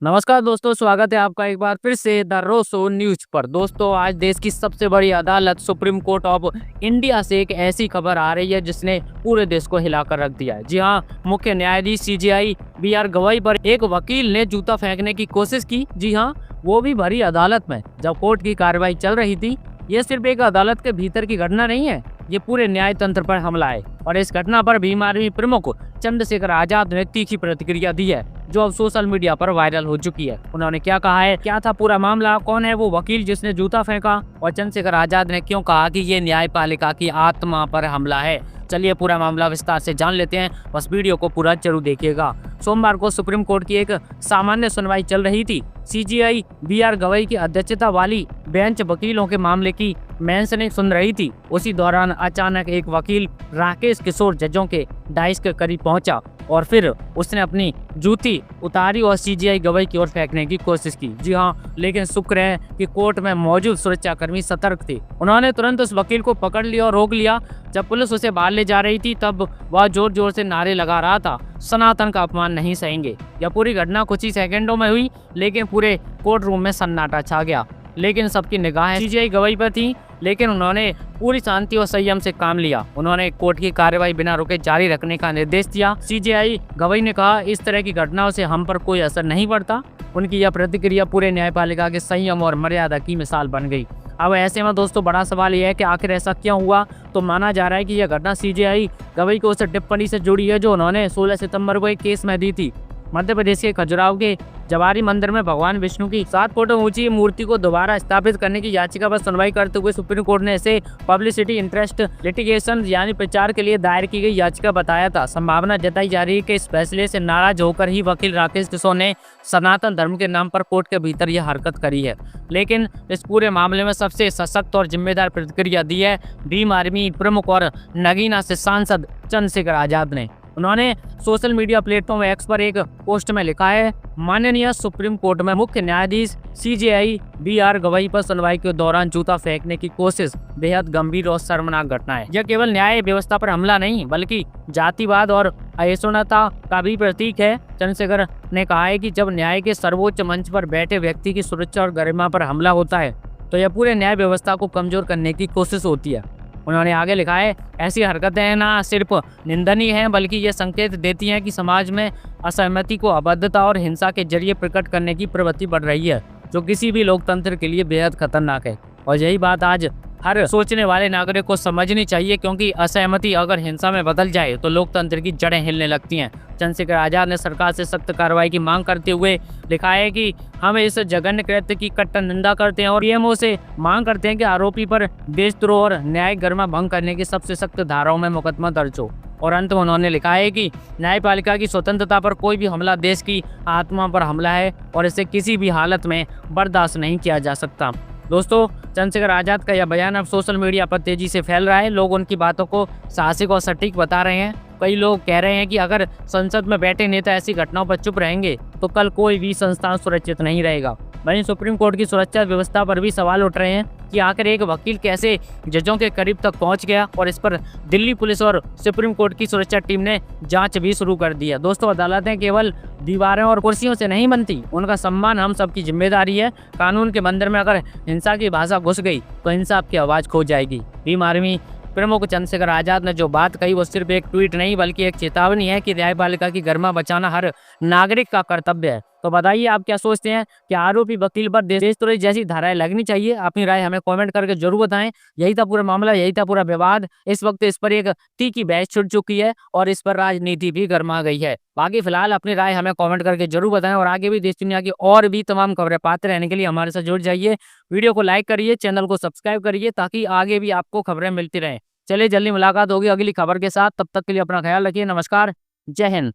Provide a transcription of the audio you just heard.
नमस्कार दोस्तों, स्वागत है आपका एक बार फिर से द रोसो न्यूज पर। दोस्तों, आज देश की सबसे बड़ी अदालत सुप्रीम कोर्ट ऑफ इंडिया से एक ऐसी खबर आ रही है जिसने पूरे देश को हिलाकर रख दिया है। जी हाँ, मुख्य न्यायाधीश सीजेआई बीआर गवाई पर एक वकील ने जूता फेंकने की कोशिश की। जी हाँ, वो भी भरी अदालत में जब कोर्ट की कार्रवाई चल रही थी। ये सिर्फ एक अदालत के भीतर की घटना नहीं है, ये पूरे न्याय तंत्र पर हमला है। और इस घटना पर भीम आर्मी प्रमुख चंद्रशेखर आजाद ने तीखी प्रतिक्रिया दी है, जो अब सोशल मीडिया पर वायरल हो चुकी है। उन्होंने क्या कहा है, क्या था पूरा मामला, कौन है वो वकील जिसने जूता फेंका, और चंद्रशेखर आजाद ने क्यों कहा कि ये न्यायपालिका की आत्मा पर हमला है। चलिए पूरा मामला विस्तार से जान लेते हैं, बस वीडियो को पूरा जरूर देखिएगा। सोमवार को सुप्रीम कोर्ट की एक सामान्य सुनवाई चल रही थी। सीजेआई बीआर गवाई की अध्यक्षता वाली बेंच वकीलों के मामले की मेंशनिंग सुन रही थी। उसी दौरान अचानक एक वकील राकेश किशोर जजों के डाइस के करीब पहुंचा और फिर उसने अपनी जूती उतारी और सीजेआई गवाई की ओर फेंकने की कोशिश की। जी हाँ, लेकिन शुक्र है कि कोर्ट में मौजूद सुरक्षाकर्मी सतर्क थे। उन्होंने तुरंत उस वकील को पकड़ लिया और रोक लिया। जब पुलिस उसे बाहर ले जा रही थी तब वह जोर जोर से नारे लगा रहा था, सनातन का अपमान नहीं सहेंगे। यह पूरी घटना कुछ ही सेकंडों में हुई, लेकिन पूरे कोर्ट रूम में सन्नाटा छा गया। लेकिन सबकी निगाहें सीजेआई गवाई पर थी, लेकिन उन्होंने पूरी शांति और संयम से काम लिया। उन्होंने कोर्ट की कार्रवाई बिना रुके जारी रखने का निर्देश दिया। सीजेआई गवाई ने कहा, इस तरह की घटनाओं से हम पर कोई असर नहीं पड़ता। उनकी यह प्रतिक्रिया पूरे न्यायपालिका के संयम और मर्यादा की मिसाल बन गई। अब ऐसे में दोस्तों बड़ा सवाल यह है कि आखिर ऐसा क्यों हुआ। तो माना जा रहा है कि यह घटना सीजेआई गवाई को उस टिप्पणी से जुड़ी है जो उन्होंने 16 सितंबर को एक केस में दी थी। मध्य प्रदेश के खजुराहो के जवारी मंदिर में भगवान विष्णु की 7 फुट ऊंची मूर्ति को दोबारा स्थापित करने की याचिका पर सुनवाई करते हुए सुप्रीम कोर्ट ने इसे पब्लिसिटी इंटरेस्ट लिटिगेशन यानी प्रचार के लिए दायर की गई याचिका बताया था। संभावना जताई जा रही है कि इस फैसले से नाराज होकर ही वकील राकेश किशोर ने सनातन धर्म के नाम पर कोर्ट के भीतर यह हरकत करी है। लेकिन इस पूरे मामले में सबसे सशक्त और जिम्मेदार प्रतिक्रिया दी है भीम आर्मी प्रमुख और नगीना से सांसद चंद्रशेखर आजाद ने। उन्होंने सोशल मीडिया प्लेटफॉर्म एक्स पर एक पोस्ट में लिखा है, माननीय सुप्रीम कोर्ट में मुख्य न्यायाधीश सीजेआई बीआर गवाई पर सुनवाई के दौरान जूता फेंकने की कोशिश बेहद गंभीर और शर्मनाक घटना है। यह केवल न्याय व्यवस्था पर हमला नहीं बल्कि जातिवाद और असहिष्णुता का भी प्रतीक है। चंद्रशेखर ने कहा है कि जब न्याय के सर्वोच्च मंच पर बैठे व्यक्ति की सुरक्षा और गरिमा पर हमला होता है तो यह पूरे न्याय व्यवस्था को कमजोर करने की कोशिश होती है। उन्होंने आगे लिखा है, ऐसी हरकतें न सिर्फ निंदनीय हैं बल्कि ये संकेत देती हैं कि समाज में असहमति को अभद्रता और हिंसा के जरिए प्रकट करने की प्रवृत्ति बढ़ रही है, जो किसी भी लोकतंत्र के लिए बेहद खतरनाक है। और यही बात आज हर सोचने वाले नागरिक को समझनी चाहिए, क्योंकि असहमति अगर हिंसा में बदल जाए तो लोकतंत्र की जड़ें हिलने लगती हैं। चंद्रशेखर आजाद ने सरकार से सख्त कार्रवाई की मांग करते हुए लिखा है कि हम इस जघन्य कृत्य की कट्टर निंदा करते हैं और पीएमओ से मांग करते हैं कि आरोपी पर देशद्रोह और न्यायिक गरिमा भंग करने की सबसे सख्त धाराओं में मुकदमा दर्ज हो। और अंत में उन्होंने लिखा है कि न्यायपालिका की स्वतंत्रता पर कोई भी हमला देश की आत्मा पर हमला है और इसे किसी भी हालत में बर्दाश्त नहीं किया जा सकता। दोस्तों, चंद्रशेखर आजाद का यह बयान अब सोशल मीडिया पर तेजी से फैल रहा है। लोग उनकी बातों को साहसिक और सटीक बता रहे हैं। कई लोग कह रहे हैं कि अगर संसद में बैठे नेता ऐसी घटनाओं पर चुप रहेंगे तो कल कोई भी संस्थान सुरक्षित नहीं रहेगा। वहीं सुप्रीम कोर्ट की सुरक्षा व्यवस्था पर भी सवाल उठ रहे हैं कि आखिर एक वकील कैसे जजों के करीब तक पहुंच गया, और इस पर दिल्ली पुलिस और सुप्रीम कोर्ट की सुरक्षा टीम ने जांच भी शुरू कर दी है। दोस्तों, अदालतें केवल दीवारें और कुर्सियों से नहीं बनती, उनका सम्मान हम सबकी जिम्मेदारी है। कानून के मंदिर में अगर हिंसा की भाषा घुस गई तो इंसाफ की आवाज़ खो जाएगी। भीम आर्मी प्रमुख चंद्रशेखर आजाद ने जो बात कही वो सिर्फ एक ट्वीट नहीं बल्कि एक चेतावनी है कि न्यायपालिका की गरिमा बचाना हर नागरिक का कर्तव्य है। तो बताइए आप क्या सोचते हैं कि आरोपी वकील पर देशद्रोही जैसी धाराएं लगनी चाहिए? अपनी राय हमें कमेंट करके जरूर बताएं। यही था पूरा मामला, यही था पूरा विवाद। इस वक्त इस पर एक तीखी बहस छिड़ चुकी है और इस पर राजनीति भी गर्मा गई है। बाकी फिलहाल अपनी राय हमें कमेंट करके जरूर बताएं और आगे भी देश दुनिया की और भी तमाम खबरें पाते रहने के लिए हमारे साथ जुड़ जाइए। वीडियो को लाइक करिए, चैनल को सब्सक्राइब करिए ताकि आगे भी आपको खबरें मिलती रहें। चलिए जल्दी मुलाकात होगी अगली खबर के साथ, तब तक के लिए अपना ख्याल रखिए। नमस्कार, जय हिंद।